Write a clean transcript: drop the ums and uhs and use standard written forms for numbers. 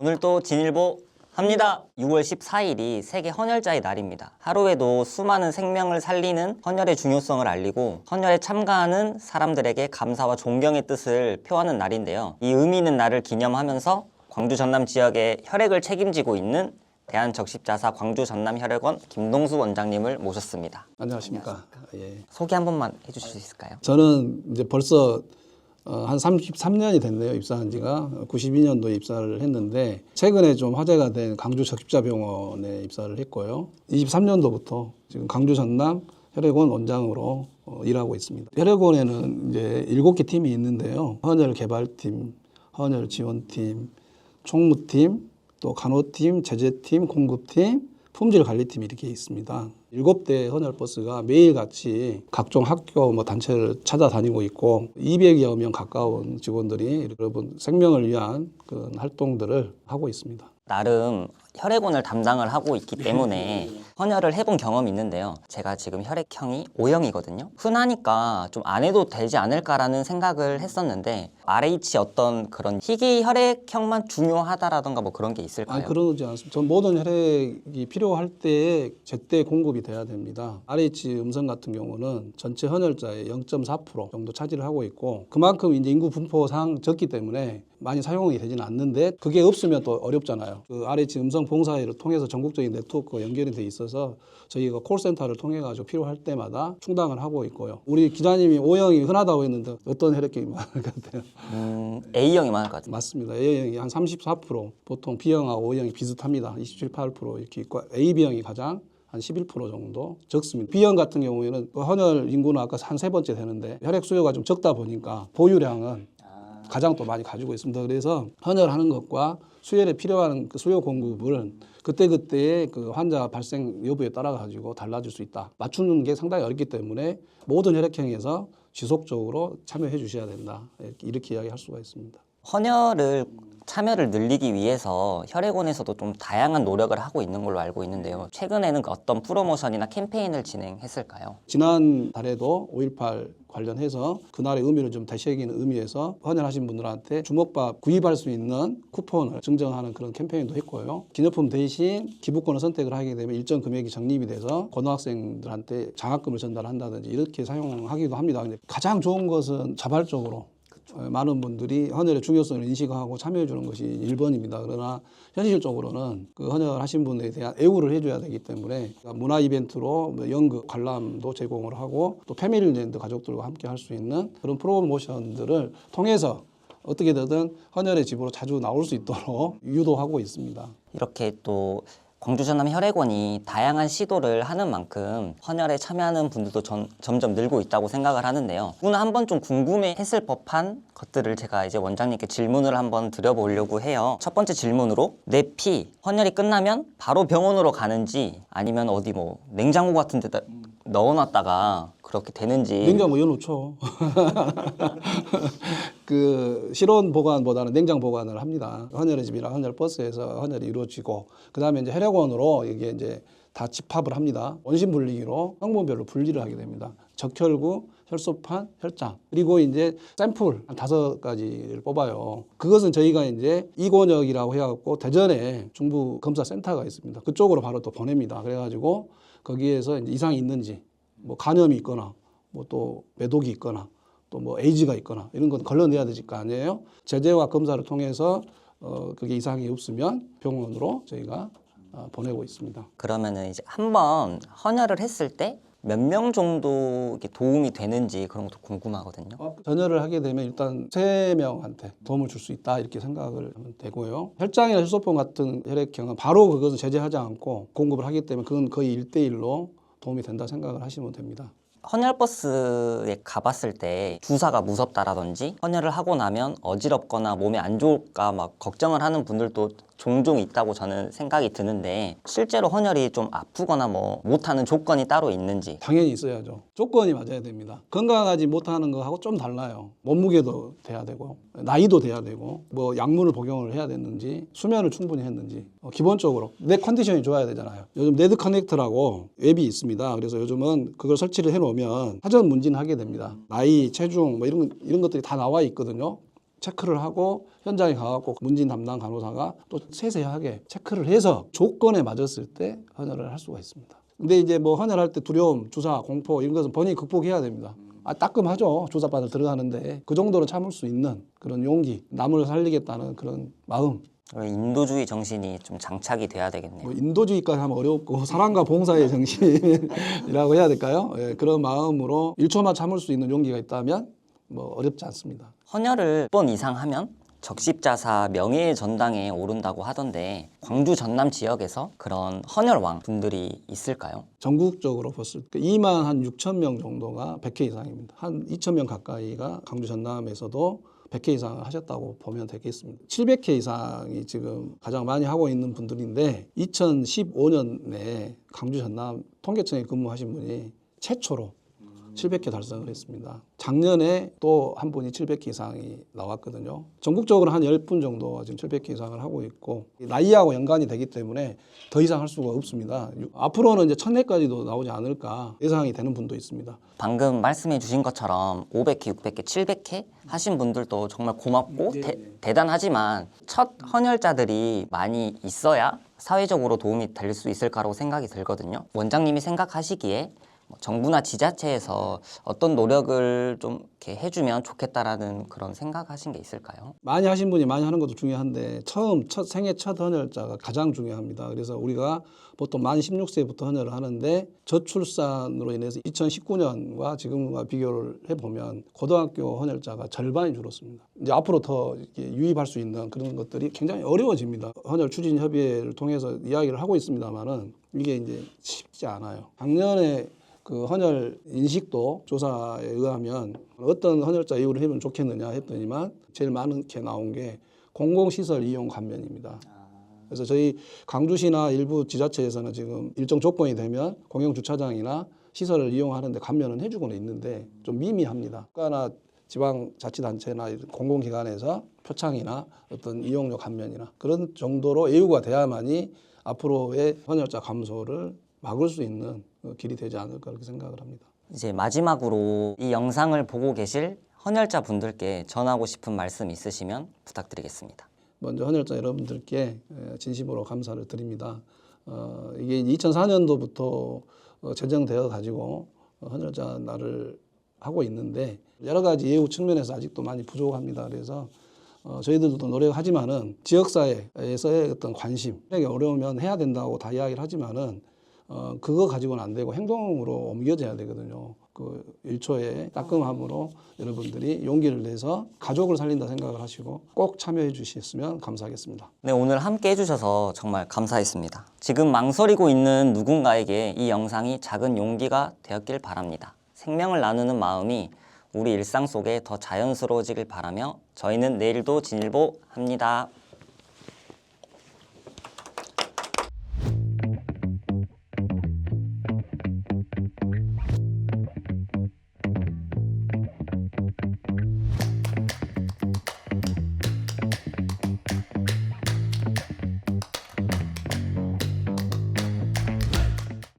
오늘 또 진일보 합니다. 6월 14일이 세계 헌혈자의 날입니다. 하루에도 수많은 생명을 살리는 헌혈의 중요성을 알리고 헌혈에 참가하는 사람들에게 감사와 존경의 뜻을 표하는 날인데요. 이 의미 있는 날을 기념하면서 광주 전남 지역의 혈액을 책임지고 있는 대한적십자사 광주 전남혈액원 김동수 원장님을 모셨습니다. 안녕하십니까. 예. 소개 한 번만 해주실 수 있을까요? 저는 이제 벌써 한 33년이 됐네요. 입사한 지가 92년도에 입사를 했는데 최근에 좀 화제가 된 광주 적십자병원에 입사를 했고요. 23년도부터 지금 광주 전남 혈액원 원장으로 일하고 있습니다. 혈액원에는 이제 7개 팀이 있는데요. 헌혈 개발팀, 헌혈 지원팀, 총무팀, 또 간호팀, 제재팀, 공급팀, 품질관리팀 이렇게 있습니다. 7대 헌혈버스가 매일같이 각종 학교 단체를 찾아다니고 있고 200여 명 가까운 직원들이 여러분 생명을 위한 그런 활동들을 하고 있습니다. 나름 혈액원을 담당을 하고 있기 때문에 헌혈을 해본 경험이 있는데요. 제가 지금 혈액형이 O형이거든요. 흔하니까 좀 안 해도 되지 않을까라는 생각을 했었는데 RH 어떤 그런 희귀 혈액형만 중요하다라던가 뭐 그런 게 있을까요? 아니, 그러지 않습니다. 전 모든 혈액이 필요할 때에 제때 공급이 돼야 됩니다. RH 음성 같은 경우는 전체 헌혈자의 0.4% 정도 차지를 하고 있고 그만큼 이제 인구 분포상 적기 때문에 많이 사용이 되지는 않는데 그게 없으면 또 어렵잖아요. 그 RH 음성 봉사회를 통해서 전국적인 네트워크가 연결이 돼 있어서 저희가 콜센터를 통해 가지고 필요할 때마다 충당을 하고 있고요. 우리 기자님이 O형이 흔하다고 했는데 어떤 혈액형이 많을 것 같아요? A형이 많을 것 같아요. 맞습니다. A형이 한 34%, 보통 B형하고 O형이 비슷합니다. 27, 8% 이렇게 있고 AB형이 가장 한 11% 정도 적습니다. B형 같은 경우에는 헌혈 인구는 아까 한 3번째 되는데 혈액 수요가 좀 적다 보니까 보유량은 가장 또 많이 가지고 있습니다. 그래서 헌혈하는 것과 수혈에 필요한 그 수요 공급을 그때그때의 그 환자 발생 여부에 따라 가지고 달라질 수 있다. 맞추는 게 상당히 어렵기 때문에 모든 혈액형에서 지속적으로 참여해 주셔야 된다. 이렇게 이야기할 수가 있습니다. 헌혈을 참여를 늘리기 위해서 혈액원에서도 좀 다양한 노력을 하고 있는 걸로 알고 있는데요. 최근에는 어떤 프로모션이나 캠페인을 진행했을까요? 지난 달에도 5.18 관련해서 그날의 의미를 좀 되새기는 의미에서 헌혈하신 분들한테 주먹밥 구입할 수 있는 쿠폰을 증정하는 그런 캠페인도 했고요. 기념품 대신 기부권을 선택을 하게 되면 일정 금액이 적립이 돼서 고등학생들한테 장학금을 전달한다든지 이렇게 사용하기도 합니다. 근데 가장 좋은 것은 자발적으로 많은 분들이 헌혈의 중요성을 인식하고 참여해 주는 것이 1번입니다. 그러나 현실적으로는 그 헌혈하신 분에 대한 애우를 해줘야 되기 때문에 문화 이벤트로 연극, 관람도 제공을 하고 또 패밀리랜드 가족들과 함께 할 수 있는 그런 프로모션들을 통해서 어떻게든 헌혈의 집으로 자주 나올 수 있도록 유도하고 있습니다. 이렇게 또 광주 전남 혈액원이 다양한 시도를 하는 만큼 헌혈에 참여하는 분들도 점점 늘고 있다고 생각을 하는데요. 오늘 한번 좀 궁금해했을 법한 것들을 제가 이제 원장님께 질문을 한번 드려보려고 해요. 첫 번째 질문으로 내 피 헌혈이 끝나면 바로 병원으로 가는지 아니면 어디 뭐 냉장고 같은 데다 넣어놨다가 그렇게 되는지. 냉장고 열어놓죠. 그 실온 보관보다는 냉장 보관을 합니다. 헌혈의 집이나 헌혈 버스에서 헌혈이 이루어지고 그 다음에 이제 혈액원으로 이게 이제 다 집합을 합니다. 원심 분리기로 성분별로 분리를 하게 됩니다. 적혈구, 혈소판, 혈장 그리고 이제 샘플 한 5가지를 뽑아요. 그것은 저희가 이제 이곤역이라고 해갖고 대전에 중부 검사 센터가 있습니다. 그쪽으로 바로 또 보냅니다. 그래가지고 거기에서 이제 이상이 있는지 뭐 간염이 있거나 뭐 또 매독이 있거나 또 뭐 에이즈가 있거나 이런 건 걸러내야 되질 거 아니에요. 제재와 검사를 통해서 그게 이상이 없으면 병원으로 저희가 보내고 있습니다. 그러면은 이제 한번 헌혈을 했을 때 몇 명 정도 이렇게 도움이 되는지 그런 것도 궁금하거든요. 전혈을 하게 되면 일단 3명한테 도움을 줄 수 있다 이렇게 생각을 하면 되고요. 혈장이나 혈소판 같은 혈액형은 바로 그것은 제재하지 않고 공급을 하기 때문에 그건 거의 1대1로 도움이 된다 생각을 하시면 됩니다. 헌혈버스에 가봤을 때 주사가 무섭다라든지 헌혈을 하고 나면 어지럽거나 몸에 안 좋을까 막 걱정을 하는 분들도 종종 있다고 저는 생각이 드는데 실제로 헌혈이 좀 아프거나 뭐 못하는 조건이 따로 있는지. 당연히 있어야죠. 조건이 맞아야 됩니다. 건강하지 못하는 거하고 좀 달라요. 몸무게도 돼야 되고 나이도 돼야 되고 뭐 약물을 복용을 해야 됐는지 수면을 충분히 했는지 기본적으로 내 컨디션이 좋아야 되잖아요. 요즘 네드 커넥트라고 앱이 있습니다. 그래서 요즘은 그걸 설치를 해놓으면 사전 문진하게 됩니다. 나이, 체중 뭐 이런 것들이 다 나와 있거든요. 체크를 하고 현장에 가갖고 문진 담당 간호사가 또 세세하게 체크를 해서 조건에 맞았을 때 헌혈을 할 수가 있습니다. 근데 이제 뭐 헌혈할 때 두려움, 주사, 공포 이런 것은 본인이 극복해야 됩니다. 따끔하죠. 주사바늘 들어가는데 그 정도로 참을 수 있는 그런 용기, 남을 살리겠다는 그런 마음. 인도주의 정신이 좀 장착이 돼야 되겠네요. 뭐 인도주의까지 하면 어렵고 사랑과 봉사의 정신이라고 해야 될까요? 예, 그런 마음으로 1초만 참을 수 있는 용기가 있다면 뭐 어렵지 않습니다. 헌혈을 1번 이상 하면 적십자사 명예의 전당에 오른다고 하던데 광주 전남 지역에서 그런 헌혈왕 분들이 있을까요? 전국적으로 봤을 때 2만 한 6천 명 정도가 100회 이상입니다. 한 2천 명 가까이가 강주 전남에서도 100회 이상을 하셨다고 보면 되겠습니다. 700회 이상이 지금 가장 많이 하고 있는 분들인데 2015년에 강주 전남 통계청에 근무하신 분이 최초로 700회 달성을 했습니다. 작년에 또 한 분이 700회 이상이 나왔거든요. 전국적으로 한 10분 정도가 지금 700회 이상을 하고 있고 나이하고 연관이 되기 때문에 더 이상 할 수가 없습니다. 앞으로는 이제 1000회까지도 나오지 않을까 예상이 되는 분도 있습니다. 방금 말씀해 주신 것처럼 500회, 600회, 700회 하신 분들도 정말 고맙고 대단하지만 첫 헌혈자들이 많이 있어야 사회적으로 도움이 될 수 있을 거라고 생각이 들거든요. 원장님이 생각하시기에 정부나 지자체에서 어떤 노력을 좀 이렇게 해주면 좋겠다라는 그런 생각하신 게 있을까요? 많이 하신 분이 많이 하는 것도 중요한데 생애 첫 헌혈자가 가장 중요합니다. 그래서 우리가 보통 만 16세부터 헌혈을 하는데 저출산으로 인해서 2019년과 지금과 비교를 해보면 고등학교 헌혈자가 절반이 줄었습니다. 이제 앞으로 더 유입할 수 있는 그런 것들이 굉장히 어려워집니다. 헌혈 추진 협의회를 통해서 이야기를 하고 있습니다만은 이게 이제 쉽지 않아요. 작년에 그 헌혈 인식도 조사에 의하면 어떤 헌혈자 이후를 해보면 좋겠느냐 했더니만 제일 많게 나온 게 공공시설 이용 감면입니다. 그래서 저희 강주시나 일부 지자체에서는 지금 일정 조건이 되면 공영주차장이나 시설을 이용하는데 감면은 해주고는 있는데 좀 미미합니다. 국가나 지방자치단체나 공공기관에서 표창이나 어떤 이용료 감면이나 그런 정도로 예우가 돼야만이 앞으로의 헌혈자 감소를 막을 수 있는 길이 되지 않을까 그렇게 생각을 합니다. 이제 마지막으로 이 영상을 보고 계실 헌혈자 분들께 전하고 싶은 말씀 있으시면 부탁드리겠습니다. 먼저 헌혈자 여러분들께 진심으로 감사를 드립니다. 이게 2004년도부터 제정되어 가지고 헌혈자 날을 하고 있는데 여러 가지 예우 측면에서 아직도 많이 부족합니다. 그래서 저희들도 노력하지만은 지역사회에서의 어떤 관심, 어려우면 해야 된다고 다 이야기를 하지만은 그거 가지고는 안 되고 행동으로 옮겨져야 되거든요. 그 1초의 따끔함으로 여러분들이 용기를 내서 가족을 살린다 생각을 하시고 꼭 참여해 주셨으면 감사하겠습니다. 네, 오늘 함께 해주셔서 정말 감사했습니다. 지금 망설이고 있는 누군가에게 이 영상이 작은 용기가 되었길 바랍니다. 생명을 나누는 마음이 우리 일상 속에 더 자연스러워지길 바라며 저희는 내일도 진일보 합니다.